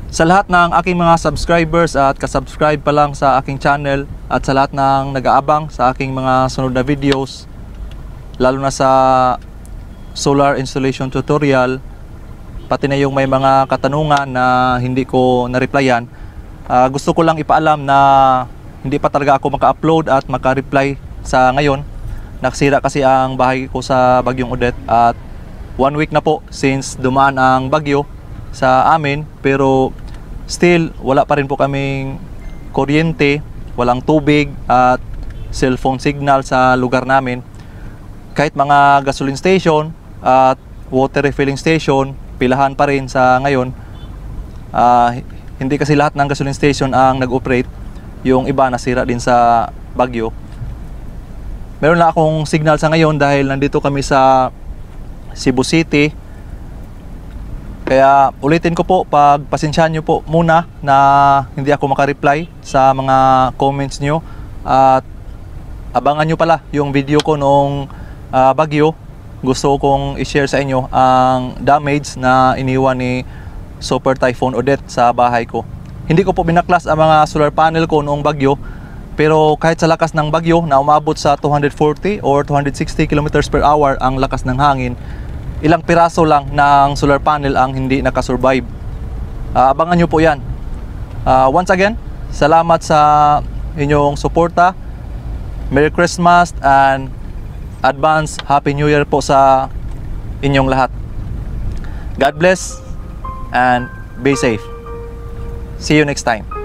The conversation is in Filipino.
Sa lahat ng aking mga subscribers at kasubscribe pa lang sa aking channel at sa lahat ng nag-aabang sa aking mga sunod na videos, lalo na sa solar installation tutorial, pati na yung may mga katanungan na hindi ko na-replyan, gusto ko lang ipaalam na hindi pa talaga ako maka-upload at maka-reply sa ngayon. Nakasira kasi ang bahay ko sa Bagyong Odette at 1 week na po since dumaan ang bagyo sa amin, pero still wala pa rin po kaming kuryente, walang tubig at cellphone signal sa lugar namin. Kahit mga gasoline station at water refilling station, pilahan pa rin sa ngayon. Hindi kasi lahat ng gasoline station ang nag-operate, yung iba nasira din sa bagyo. Meron na akong signal sa ngayon dahil nandito kami sa Cebu City. Kaya ulitin ko po, pagpasensyahan nyo po muna na hindi ako makareply sa mga comments nyo. At abangan nyo pala yung video ko noong bagyo. Gusto kong i-share sa inyo ang damage na iniwan ni Super Typhoon Odette sa bahay ko. Hindi ko po binaklas ang mga solar panel ko noong bagyo, pero kahit sa lakas ng bagyo na umabot sa 240 or 260 km/h ang lakas ng hangin, ilang piraso lang ng solar panel ang hindi nakasurvive. Abangan nyo po yan. Once again, salamat sa inyong suporta. Merry Christmas and advance Happy New Year po sa inyong lahat. God bless and be safe. See you next time.